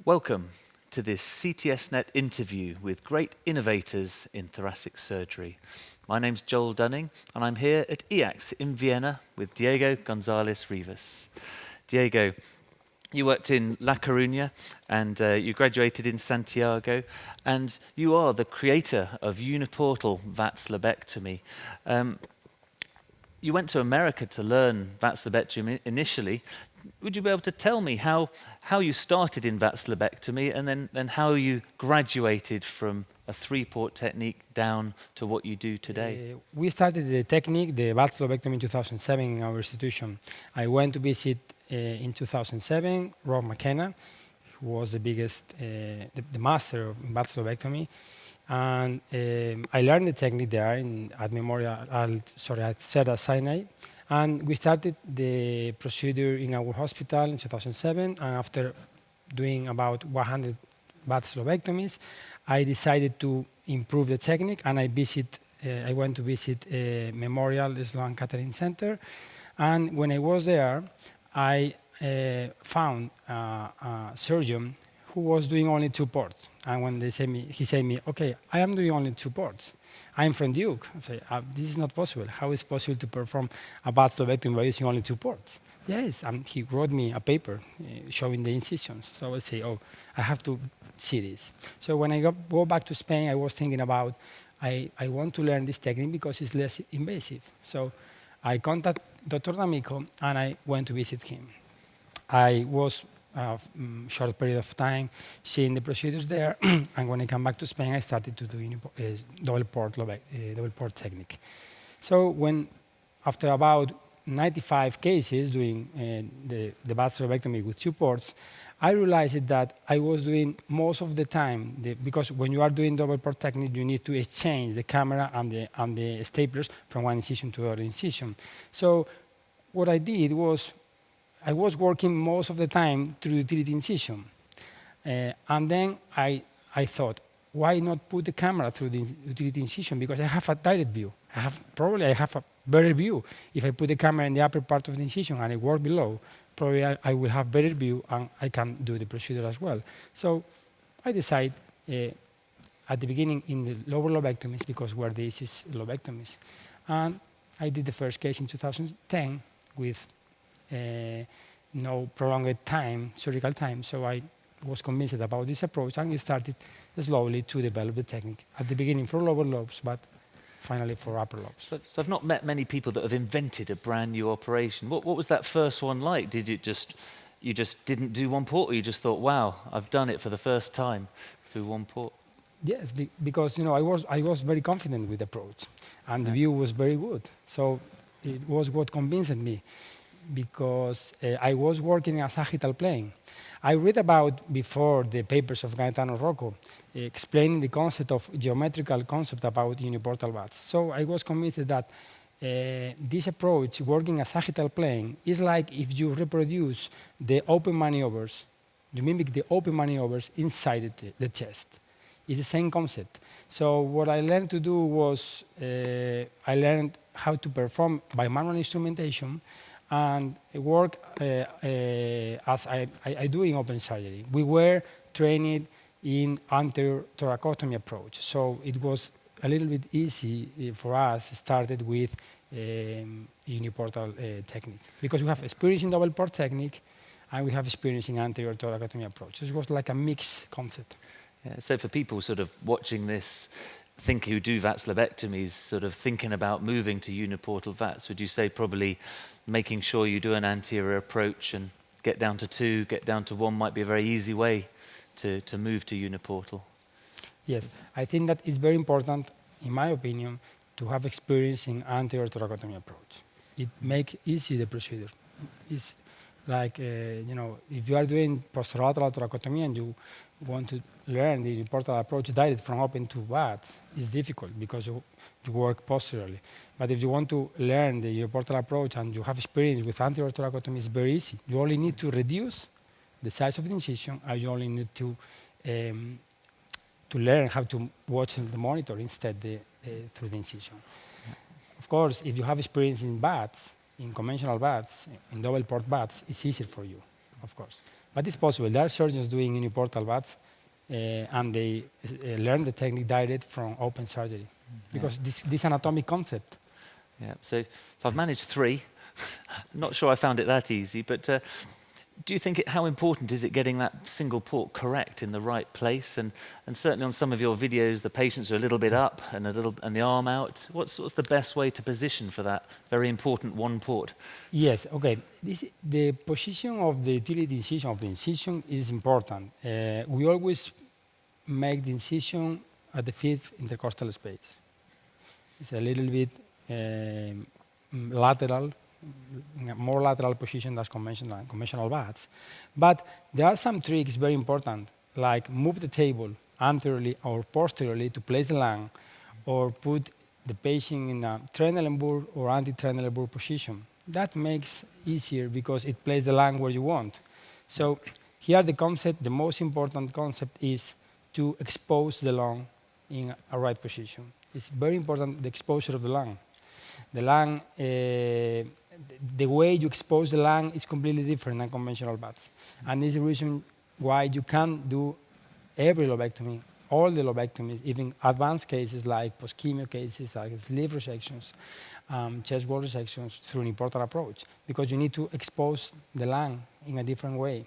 Welcome to this CTSNet interview with great innovators in thoracic surgery. My name's Joel Dunning, and I'm here at EACTS in Vienna with Diego Gonzalez Rivas. Diego, you worked in La Coruña, and you graduated in Santiago, and you are the creator of uniportal vats lobectomy. You went to America to learn vats lobectomy initially. Would you be able to tell me how you started in vats lobectomy and then how you graduated from a three-port technique down to what you do today? We started the technique, the vats lobectomy, in 2007 in our institution. I went to visit in 2007 Rob McKenna, who was the biggest, the master of vats lobectomy. And I learned the technique there at Cedars-Sinai. And we started the procedure in our hospital in 2007. And after doing about 100 vats lobectomies, I decided to improve the technique. And I went to visit Memorial Sloan Kettering Center. And when I was there, I found a surgeon who was doing only 2 ports. And when he said to me, okay, I am doing only 2 ports. I'm from Duke. I say, this is not possible. How is it possible to perform a vats lobectomy by using only 2 ports? Yes, and he wrote me a paper showing the incisions. So I say, oh, I have to see this. So when I go back to Spain, I was thinking about, I want to learn this technique because it's less invasive. So I contacted Dr. D'Amico, and I went to visit him. I was short period of time seeing the procedures there, and when I come back to Spain, I started to do double port technique. So after about 95 cases doing the vats lobectomy with 2 ports, I realized that I was doing most of the time, because when you are doing double port technique, you need to exchange the camera and the staplers from one incision to the other incision. So what I did was, I was working most of the time through utility incision. And then I thought, why not put the camera through the utility incision? Because I have a direct view. I have a better view. If I put the camera in the upper part of the incision and I work below, probably I will have better view and I can do the procedure as well. So I decided at the beginning in the lower lobectomies, because where this is lobectomies. And I did the first case in 2010 with no prolonged time, surgical time, so I was convinced about this approach, and I started slowly to develop the technique. At the beginning for lower lobes, but finally for upper lobes. So I've not met many people that have invented a brand new operation. What was that first one like? Did you just didn't do 1 port, or you just thought, wow, I've done it for the first time through 1 port? Yes, because I was very confident with the approach, and the view was very good. So it was what convinced me, because I was working in a sagittal plane. I read about before the papers of Gaetano Rocco explaining the concept of geometrical concept about uniportal vats. So I was convinced that this approach, working a sagittal plane, is like if you reproduce the open maneuvers, you mimic the open maneuvers inside the chest. It's the same concept. So what I learned to do was, I learned how to perform by manual instrumentation and work as I do in open surgery. We were trained in anterior thoracotomy approach, so it was a little bit easy for us, started with uniportal technique, because we have experience in double port technique and we have experience in anterior thoracotomy approach. So it was like a mixed concept. Yeah, so for people sort of watching this, who do vats lobectomies, sort of thinking about moving to uniportal vats, would you say probably making sure you do an anterior approach and get down to 2, get down to 1 might be a very easy way to move to uniportal? Yes, I think that it's very important, in my opinion, to have experience in anterior thoracotomy approach. It makes easy the procedure. It's like, if you are doing posterolateral thoracotomy and you want to learn the uniportal approach direct from open to vats, it's difficult because you work posteriorly. But if you want to learn the uniportal approach and you have experience with anterior thoracotomy, it's very easy. You only need to reduce the size of the incision, and you only need to learn how to watch the monitor instead through the incision. Of course, if you have experience in vats, in conventional vats, in double port vats, it's easier for you. of course. But it's possible. There are surgeons doing uniportal vats, and they learn the technique direct from open surgery, because this anatomic concept. Yeah. So I've managed 3. Not sure I found it that easy, but do you think how important is it getting that single port correct in the right place? And certainly on some of your videos, the patients are a little bit up and the arm out. What's the best way to position for that very important one port? Yes. Okay. The position of the utility incision of the incision is important. We always make the incision at the 5th intercostal space. It's a little bit lateral, more lateral position than conventional vats. But there are some tricks very important, like move the table anteriorly or posteriorly to place the lung, or put the patient in a Trendelenburg or anti-Trendelenburg position. That makes easier because it places the lung where you want. So here the most important concept is to expose the lung in a right position. It's very important, the exposure of the lung. The lung, the way you expose the lung is completely different than conventional vats. And this is the reason why you can't do every lobectomy, all the lobectomies, even advanced cases like post-chemo cases, like sleeve resections, chest wall resections, through an importal approach, because you need to expose the lung in a different way.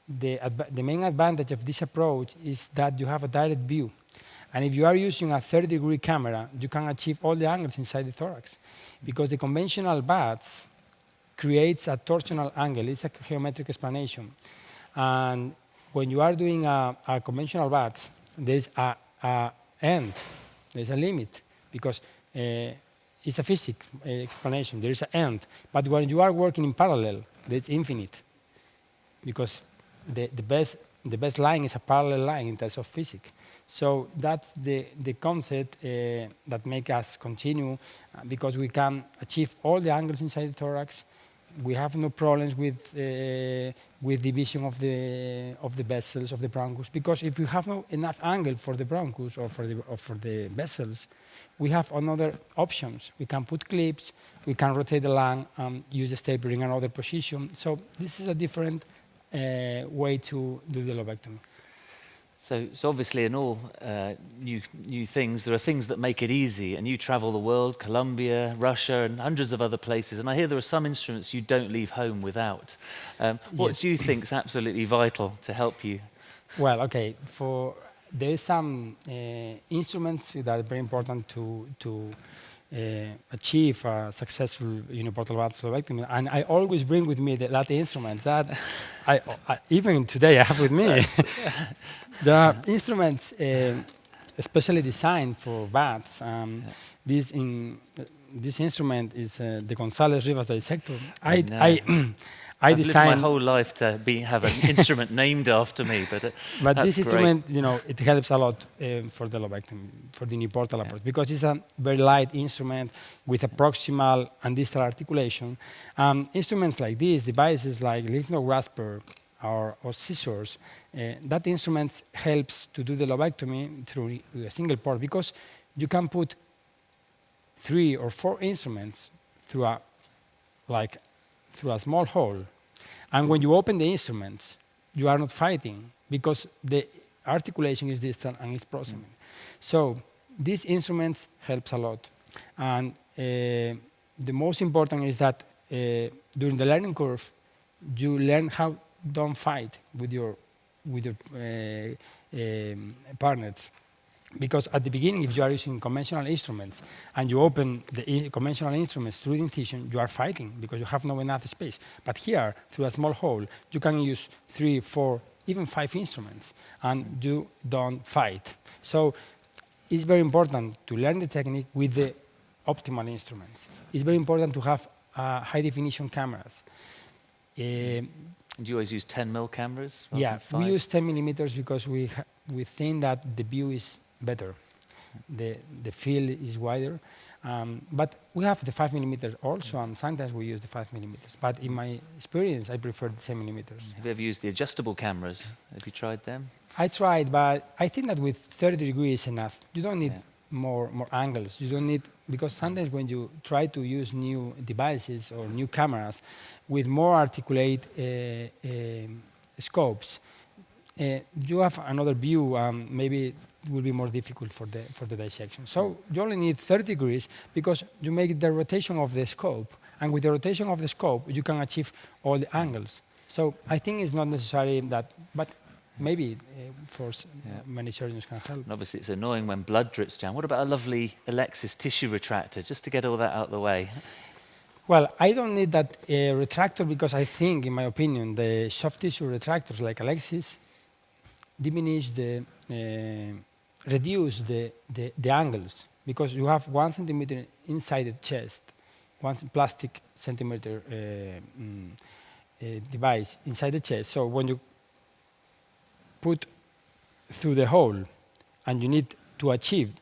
The main advantage of this approach is that you have a direct view. And if you are using a 30-degree camera, you can achieve all the angles inside the thorax, because the conventional vats creates a torsional angle. It's a geometric explanation. And when you are doing a conventional vats, there's a end, there's a limit, because it's a physics explanation. There is an end. But when you are working in parallel, there's infinite, because the best line is a parallel line in terms of physics. So that's the concept that makes us continue, because we can achieve all the angles inside the thorax. We have no problems with division of the vessels of the bronchus, because if you have no enough angle for the bronchus or for the vessels, we have another options. We can put clips, we can rotate the lung, use the stapler in another position. So this is a different way to do the lobectomy. So obviously in all new things, there are things that make it easy, and you travel the world, Colombia, Russia, and hundreds of other places, and I hear there are some instruments you don't leave home without. What do you think is absolutely vital to help you? Well, okay, there is some instruments that are very important to achieve a successful uniportal vats lobectomy, and I always bring with me that instrument that I even today I have with me. There are instruments especially designed for vats. This instrument is the Gonzalez Rivas dissector. I designed lived my whole life to have an instrument named after me, but this instrument, it helps a lot for the lobectomy, for the uniportal approach, because it's a very light instrument with a proximal and distal articulation. Instruments like these, devices like lymph node grasper or scissors, that instrument helps to do the lobectomy through a single port, because you can put 3 or 4 instruments through a small hole. And when you open the instruments, you are not fighting, because the articulation is distal and it's proximal. So these instruments helps a lot. And the most important is that during the learning curve, you learn how don't fight with your partners. Because at the beginning, if you are using conventional instruments and you open the conventional instruments through the incision, you are fighting because you have no enough space. But here, through a small hole, you can use 3, 4, even 5 instruments, and you don't fight. So it's very important to learn the technique with the optimal instruments. It's very important to have high-definition cameras. And you always use 10mm cameras? Yeah, we use 10 millimeters because we think that the view is better. The field is wider. But we have the 5 millimeters also, and sometimes we use the 5 millimeters. But in my experience, I prefer the 10 millimeters. Have you ever used the adjustable cameras? Have you tried them? I tried, but I think that with 30 degrees is enough. You don't need more angles. You don't need because sometimes when you try to use new devices or new cameras with more articulate scopes, you have another view, maybe it will be more difficult for the dissection. So you only need 30 degrees because you make the rotation of the scope, and with the rotation of the scope, you can achieve all the angles. So I think it's not necessary that, but maybe many surgeons can help. And obviously, it's annoying when blood drips down. What about a lovely Alexis tissue retractor, just to get all that out of the way? Well, I don't need that retractor because I think, in my opinion, the soft tissue retractors like Alexis reduce the angles, because you have 1 centimeter inside the chest, one plastic centimeter device inside the chest. So when you put through the hole and you need to achieve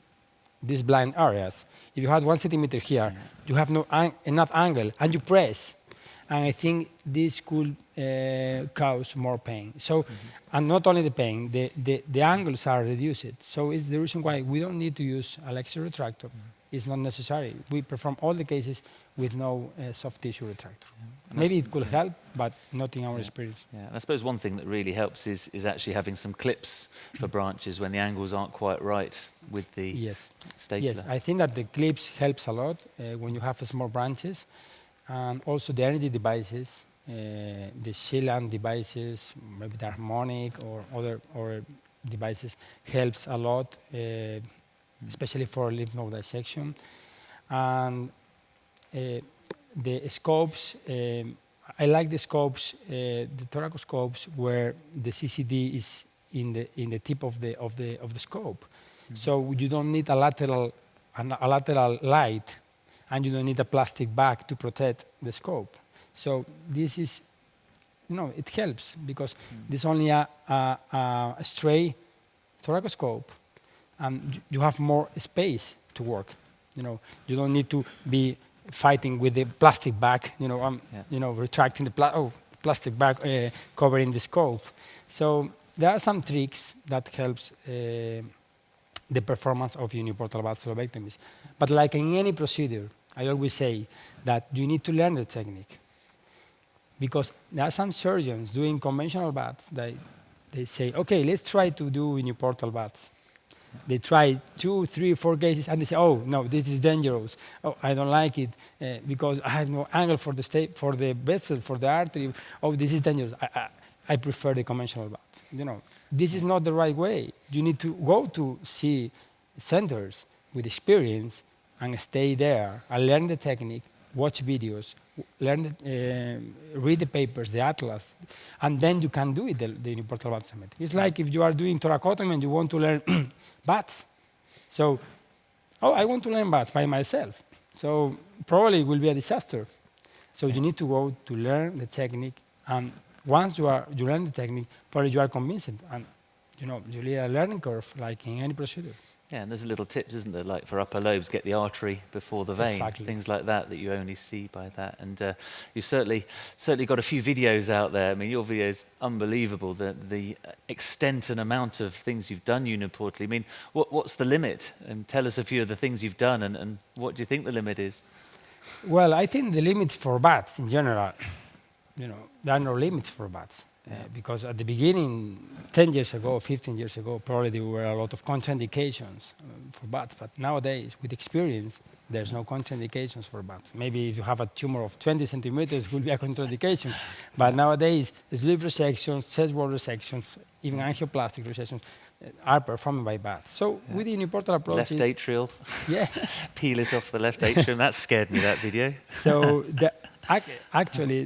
these blind areas, if you had 1 centimeter here, you have no enough angle, and you press. And I think this could cause more pain. So, and not only the pain, the angles are reduced. So it's the reason why we don't need to use Alexis retractor. It's not necessary. We perform all the cases with no soft tissue retractor. Maybe it could help, but not in our experience. Yeah, and I suppose one thing that really helps is actually having some clips for branches when the angles aren't quite right with the stapler. Yes, I think that the clips helps a lot when you have small branches. And also the energy devices, the Shilland devices, maybe the harmonic or other devices helps a lot, especially for lymph node dissection. And the scopes, I like the scopes, the thoracoscopes where the CCD is in the tip of the scope. So you don't need a lateral light, and you don't need a plastic bag to protect the scope. So this is, it helps because there's only a stray thoracoscope, and you have more space to work. You don't need to be fighting with the plastic bag. Retracting the plastic bag covering the scope. So there are some tricks that helps the performance of uniportal vats lobectomies. But like in any procedure, I always say that you need to learn the technique, because there are some surgeons doing conventional vats that they say, okay, let's try to do uniportal vats. They try 2, 3, 4 cases, and they say, oh, no, this is dangerous. Oh, I don't like it because I have no angle for the vessel, for the artery. Oh, this is dangerous. I prefer the conventional vats. This is not the right way. You need to go to see centers with experience and stay there and learn the technique, watch videos, read the papers, the atlas, and then you can do it, the uniportal vat symmetry. It's like if you are doing thoracotomy and you want to learn vats. So, I want to learn vats by myself. So probably it will be a disaster. So you need to go to learn the technique, and once you learn the technique, probably you are convinced, and you need a learning curve like in any procedure. Yeah, and there's little tips, isn't there, like for upper lobes, get the artery before the vein, Exactly. things like that you only see by that. And you've certainly got a few videos out there. I mean, your video is unbelievable, the extent and amount of things you've done uniportally. I mean, what's the limit? And tell us a few of the things you've done, and what do you think the limit is? Well, I think the limits for bats in general, there are no limits for bats. Because at the beginning, 10 years ago, 15 years ago, probably there were a lot of contraindications for bats. But nowadays, with experience, there's no contraindications for bats. Maybe if you have a tumor of 20 centimeters, it will be a contraindication. But nowadays, sleeve resections, chest wall resections, even angioplastic resections are performed by bats. So with the uniportal approach... Left atrial. Yeah. Peel it off the left atrium. That scared me, that video. So actually,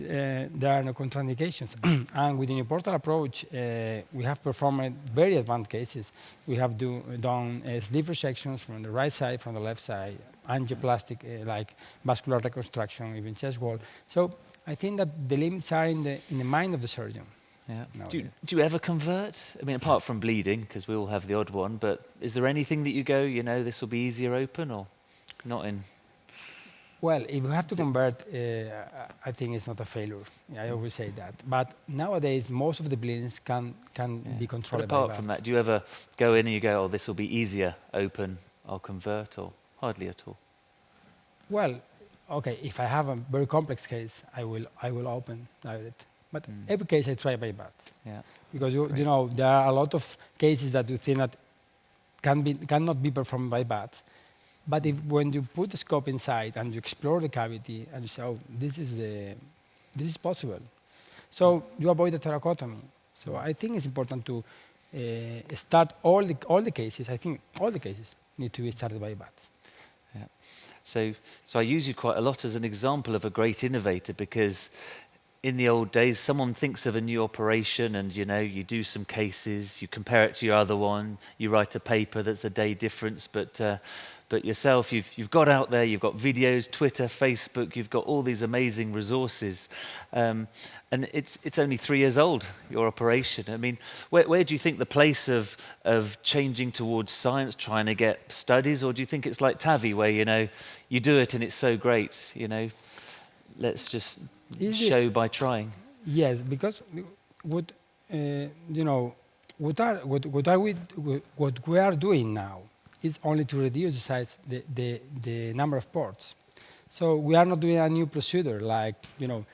there are no contraindications. And with the uniportal approach, we have performed very advanced cases. We have done sleeve resections from the right side, from the left side, angioplastic, like vascular reconstruction, even chest wall. So I think that the limits are in the mind of the surgeon. Yeah. Do you ever convert? I mean, apart from bleeding, because we all have the odd one, but is there anything that you go, this will be easier open, or not in? Well, if you have to convert, I think it's not a failure. I always say that. But nowadays, most of the bleedings can be controlled by apart from that, do you ever go in and you go, oh, this will be easier open, I'll convert, or hardly at all? Well, okay, if I have a very complex case, I will open direct. But every case I try by bats. Yeah. Because That's you great. know there are a lot of cases that you think that cannot be performed by bats. But if when you put the scope inside and you explore the cavity and you say, oh, this is possible, so you avoid the thoracotomy. So I think it's important to start all the cases. I think all the cases need to be started by bats. Yeah. So I use you quite a lot as an example of a great innovator, because in the old days, someone thinks of a new operation and, you know, you do some cases, you compare it to your other one, you write a paper that's a day difference, but yourself, you've got out there, you've got videos, Twitter, Facebook, you've got all these amazing resources. And it's only 3 years old, your operation. I mean, where do you think the place of changing towards science, trying to get studies, or do you think it's like TAVI, where, you know, you do it and it's so great, you know, let's just show by trying? Yes, because what you know, what we are doing now is only to reduce the size, the number of ports. So we are not doing a new procedure like, you know,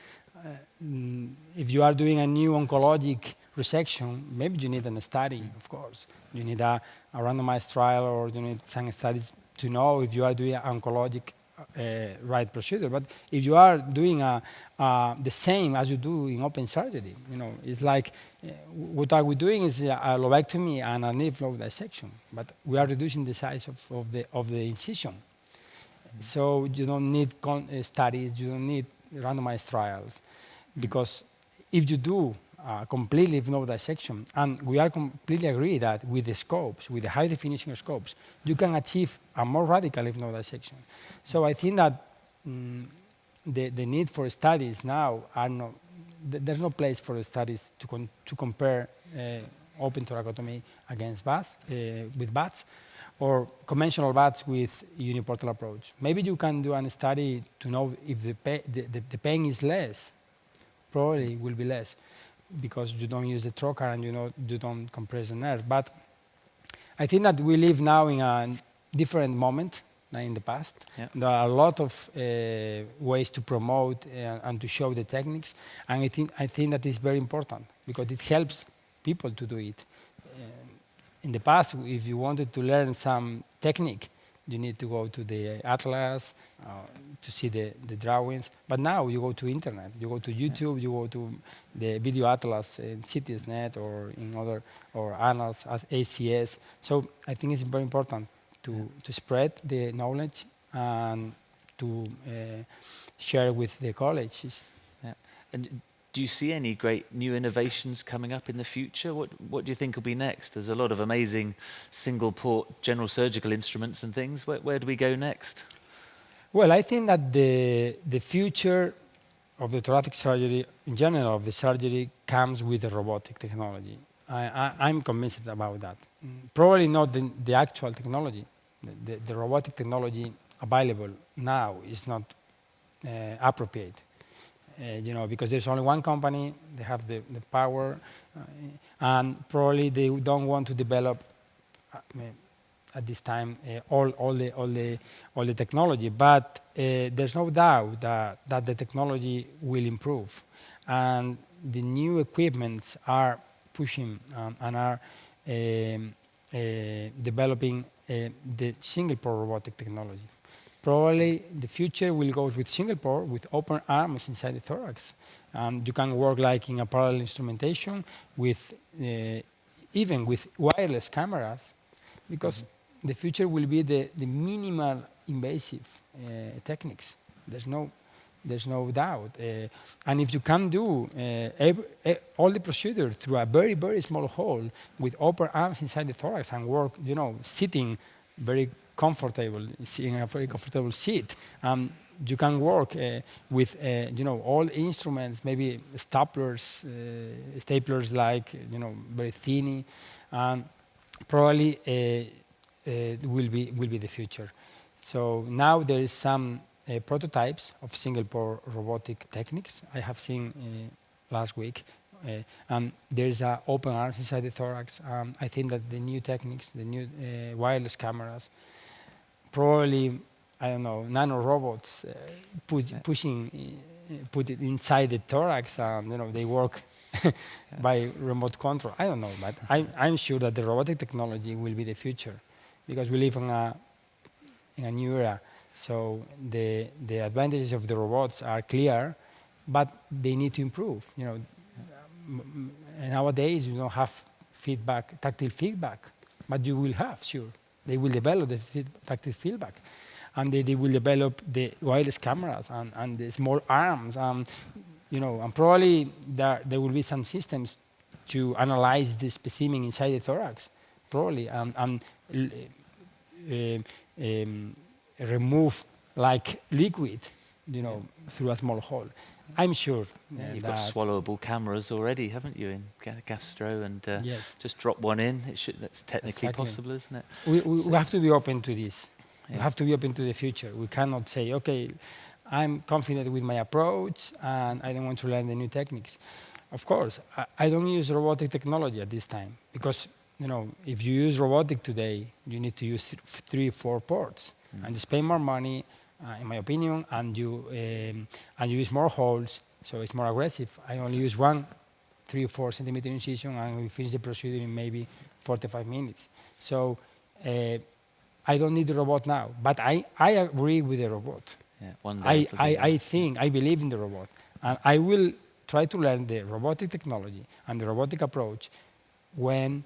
if you are doing a new oncologic resection, maybe you need a study, of course. You need a randomized trial, or you need some studies to know if you are doing an oncologic right procedure. But if you are doing the same as you do in open surgery, you know, it's like what are we doing is a lobectomy and a lymph node dissection, but we are reducing the size of the incision. So you don't need studies, you don't need randomized trials, because if you do complete lymph node dissection, and we are completely agree that with the scopes, with the high definition scopes, you can achieve a more radical lymph node dissection. So I think that the need for studies now are no, there's no place for studies to compare open thoracotomy against bats, with bats, or conventional bats with uniportal approach. Maybe you can do a study to know if the pain is less. Probably will be less, because you don't use the trocar and you don't compress the nerve. But I think that we live now in a different moment than in the past. Yeah. There are a lot of ways to promote and to show the techniques, and I think that is very important, because it helps people to do it. In the past, if you wanted to learn some technique, you need to go to the atlas to see the drawings. But now you go to internet, you go to YouTube, you go to the video atlas in CTSNet or in other, or annals as ACS. So I think it's very important to spread the knowledge and to share with the colleges. Yeah. And do you see any great new innovations coming up in the future? What do you think will be next? There's a lot of amazing single port general surgical instruments and things. Where do we go next? Well, I think that the future of the thoracic surgery, in general of the surgery, comes with the robotic technology. I'm convinced about that. Probably not the actual technology. The robotic technology available now is not appropriate. Because there's only one company, they have the power, and probably they don't want to develop at this time all the technology. But there's no doubt that the technology will improve, and the new equipments are pushing and are developing the single port robotic technology. Probably the future will go with single port, with open arms inside the thorax. You can work like in a parallel instrumentation with even with wireless cameras, because the future will be the minimal invasive techniques. There's no doubt. And if you can do all the procedure through a very, very small hole with open arms inside the thorax and work, sitting very comfortable, in a very comfortable seat. You can work with, all instruments, maybe staplers like, very thin. Probably will be the future. So now there is some prototypes of single port robotic techniques I have seen last week. There's open arms inside the thorax. I think that the new techniques, the new wireless cameras, probably I don't know, nano robots put it inside the thorax, and they work by remote control. I don't know, but I'm sure that the robotic technology will be the future, because we live in a new era. So the advantages of the robots are clear, but they need to improve. And nowadays you don't have tactile feedback, but you will have, sure. They will develop the tactile feedback, and they will develop the wireless cameras and the small arms, and probably there will be some systems to analyze the specimen inside the thorax, probably, and remove like liquid, through a small hole. I'm sure. You've got swallowable cameras already, haven't you, in gastro, and yes. just drop one in. That's technically possible, isn't it? We have to be open to this. We have to be open to the future. We cannot say, okay, I'm confident with my approach and I don't want to learn the new techniques. Of course, I don't use robotic technology at this time, because if you use robotic today, you need to use 3-4 ports, and you spend more money, in my opinion, and you use more holes, so it's more aggressive. I only use 1 3-4 centimeter incision, and we finish the procedure in maybe 45 minutes. So I don't need the robot now, but I agree with the robot. Yeah, one day I believe in the robot, and I will try to learn the robotic technology and the robotic approach when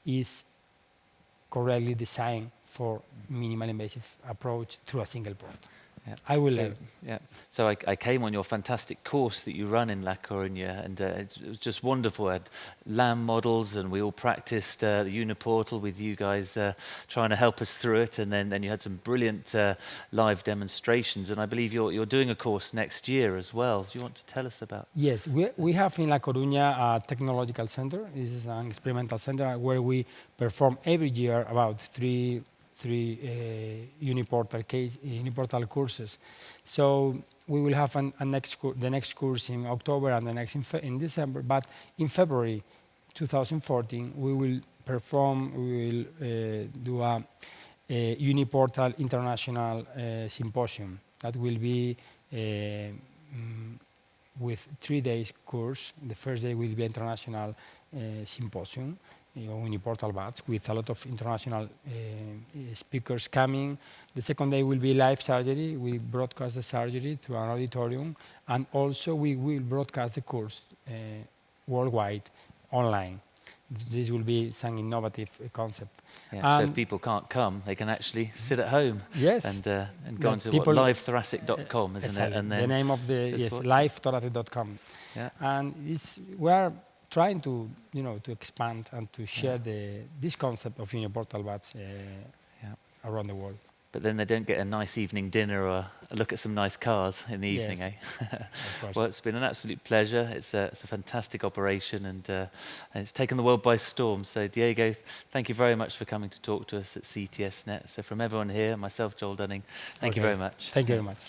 it's correctly designed for minimal invasive approach through a single port. Yeah. I will learn. Yeah. So I came on your fantastic course that you run in La Coruña, and it was just wonderful. I had lamb models, and we all practiced the Uniportal with you guys trying to help us through it, and then you had some brilliant live demonstrations. And I believe you're doing a course next year as well. Do you want to tell us about? Yes, we have in La Coruña a technological center. This is an experimental center where we perform every year about three Uniportal courses. So we will have the next course in October and the next in December. But in February 2014, we will do a Uniportal International Symposium. That will be with 3 days course. The first day will be international symposium, Uniportal vats, with a lot of international speakers coming. The second day will be live surgery. We broadcast the surgery through an auditorium, and also we will broadcast the course worldwide, online. This will be some innovative concept. Yeah, so if people can't come, they can actually sit at home. Yes. And go onto livethoracic.com, isn't it? And then the name of livethoracic.com. Yeah. And we are trying to expand and to share this concept of uniportal vats around the world. But then they don't get a nice evening dinner or a look at some nice cars in the evening, eh? Of course. Well, it's been an absolute pleasure. It's a fantastic operation, and it's taken the world by storm. So, Diego, thank you very much for coming to talk to us at CTS Net. So from everyone here, myself, Joel Dunning, thank you very much. Thank you very much.